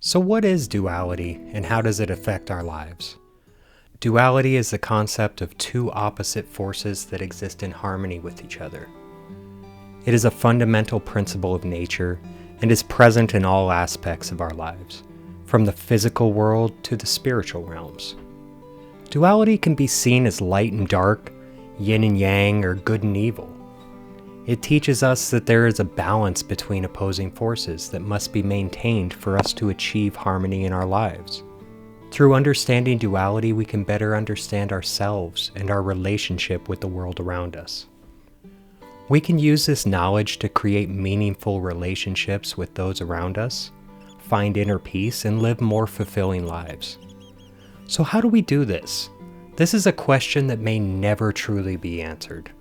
So what is duality, and how does it affect our lives? Duality is the concept of two opposite forces that exist in harmony with each other. It is a fundamental principle of nature and is present in all aspects of our lives, from the physical world to the spiritual realms. Duality can be seen as light and dark, yin and yang, or good and evil. It teaches us that there is a balance between opposing forces that must be maintained for us to achieve harmony in our lives. Through understanding duality, we can better understand ourselves and our relationship with the world around us. We can use this knowledge to create meaningful relationships with those around us, find inner peace, and live more fulfilling lives. So how do we do this? This is a question that may never truly be answered.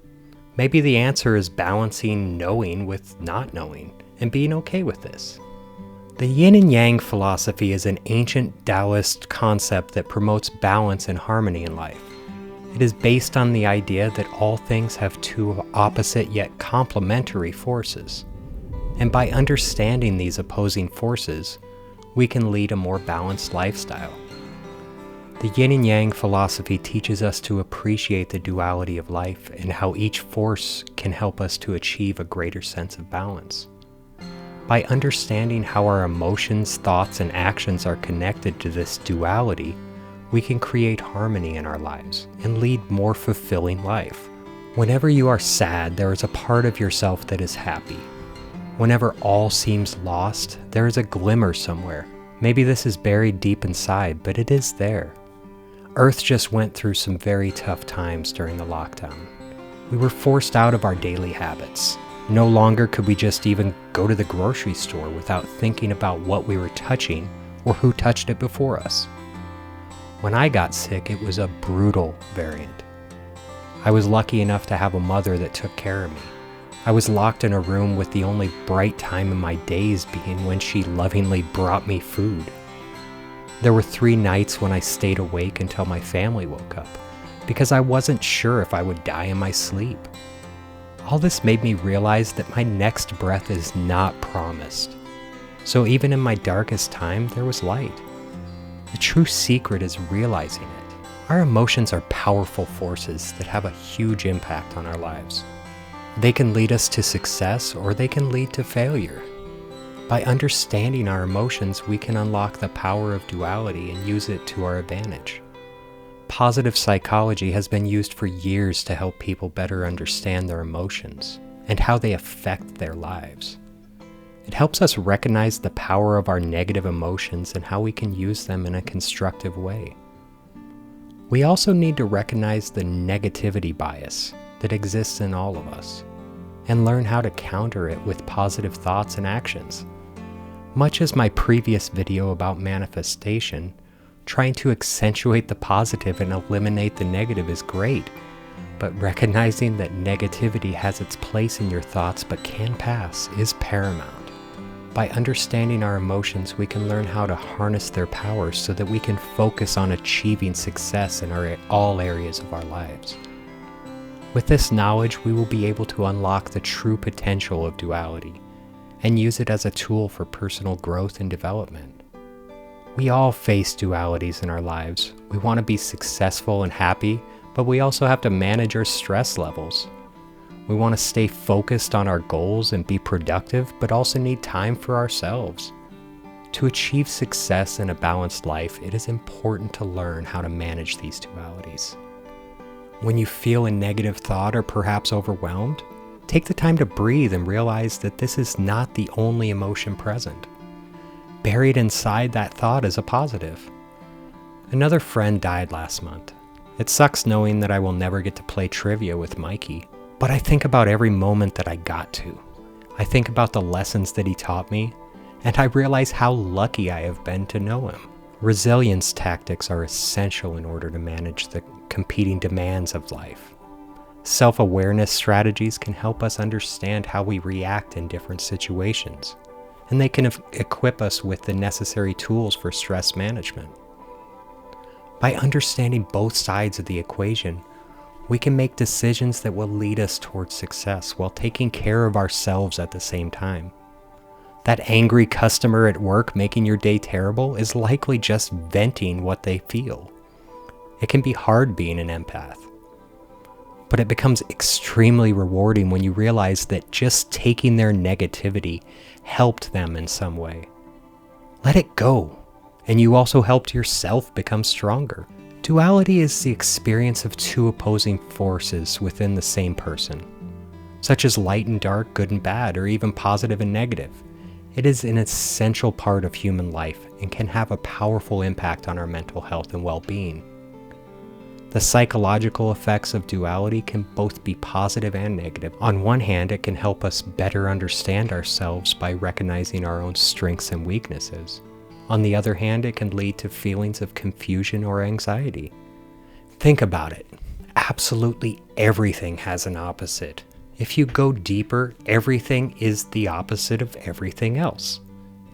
Maybe the answer is balancing knowing with not knowing and being okay with this. The Yin and Yang philosophy is an ancient Taoist concept that promotes balance and harmony in life. It is based on the idea that all things have two opposite yet complementary forces. And by understanding these opposing forces, we can lead a more balanced lifestyle. The Yin and Yang philosophy teaches us to appreciate the duality of life and how each force can help us to achieve a greater sense of balance. By understanding how our emotions, thoughts, and actions are connected to this duality, we can create harmony in our lives and lead more fulfilling life. Whenever you are sad, there is a part of yourself that is happy. Whenever all seems lost, there is a glimmer somewhere. Maybe this is buried deep inside, but it is there. Earth just went through some very tough times during the lockdown. We were forced out of our daily habits. No longer could we just even go to the grocery store without thinking about what we were touching or who touched it before us. When I got sick, it was a brutal variant. I was lucky enough to have a mother that took care of me. I was locked in a room with the only bright time in my days being when she lovingly brought me food. There were 3 nights when I stayed awake until my family woke up, because I wasn't sure if I would die in my sleep. All this made me realize that my next breath is not promised. So even in my darkest time, there was light. The true secret is realizing it. Our emotions are powerful forces that have a huge impact on our lives. They can lead us to success or they can lead to failure. By understanding our emotions, we can unlock the power of duality and use it to our advantage. Positive psychology has been used for years to help people better understand their emotions and how they affect their lives. It helps us recognize the power of our negative emotions and how we can use them in a constructive way. We also need to recognize the negativity bias that exists in all of us and learn how to counter it with positive thoughts and actions. Much as my previous video about manifestation, trying to accentuate the positive and eliminate the negative is great, but recognizing that negativity has its place in your thoughts but can pass is paramount. By understanding our emotions, we can learn how to harness their power so that we can focus on achieving success in all areas of our lives. With this knowledge, we will be able to unlock the true potential of duality and use it as a tool for personal growth and development. We all face dualities in our lives. We want to be successful and happy, but we also have to manage our stress levels. We want to stay focused on our goals and be productive, but also need time for ourselves. To achieve success in a balanced life, it is important to learn how to manage these dualities. When you feel a negative thought or perhaps overwhelmed, take the time to breathe and realize that this is not the only emotion present. Buried inside that thought is a positive. Another friend died last month. It sucks knowing that I will never get to play trivia with Mikey, but I think about every moment that I got to. I think about the lessons that he taught me, and I realize how lucky I have been to know him. Resilience tactics are essential in order to manage the competing demands of life. Self-awareness strategies can help us understand how we react in different situations, and they can equip us with the necessary tools for stress management. By understanding both sides of the equation, we can make decisions that will lead us towards success while taking care of ourselves at the same time. That angry customer at work making your day terrible is likely just venting what they feel. It can be hard being an empath, but it becomes extremely rewarding when you realize that just taking their negativity helped them in some way. Let it go, and you also helped yourself become stronger. Duality is the experience of two opposing forces within the same person, such as light and dark, good and bad, or even positive and negative. It is an essential part of human life and can have a powerful impact on our mental health and well-being. The psychological effects of duality can both be positive and negative. On one hand, it can help us better understand ourselves by recognizing our own strengths and weaknesses. On the other hand, it can lead to feelings of confusion or anxiety. Think about it. Absolutely everything has an opposite. If you go deeper, everything is the opposite of everything else.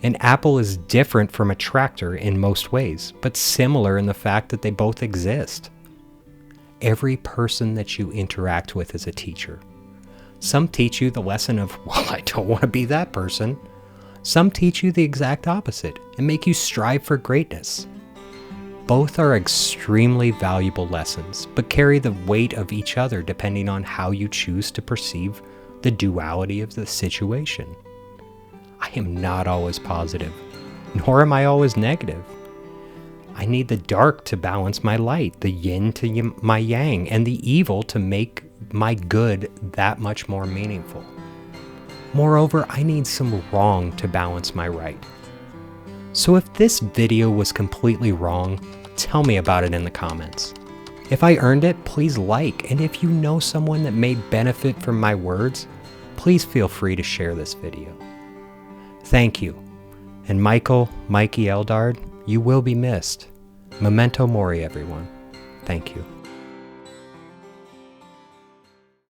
An apple is different from a tractor in most ways, but similar in the fact that they both exist. Every person that you interact with is a teacher. Some teach you the lesson of, well, I don't want to be that person. Some teach you the exact opposite and make you strive for greatness. Both are extremely valuable lessons, but carry the weight of each other depending on how you choose to perceive the duality of the situation. I am not always positive, nor am I always negative. I need the dark to balance my light, the yin to my yang, and the evil to make my good that much more meaningful. Moreover, I need some wrong to balance my right. So if this video was completely wrong, tell me about it in the comments. If I earned it, please like, and if you know someone that may benefit from my words, please feel free to share this video. Thank you. And Mikey Eldard, you will be missed. Memento mori, everyone. Thank you.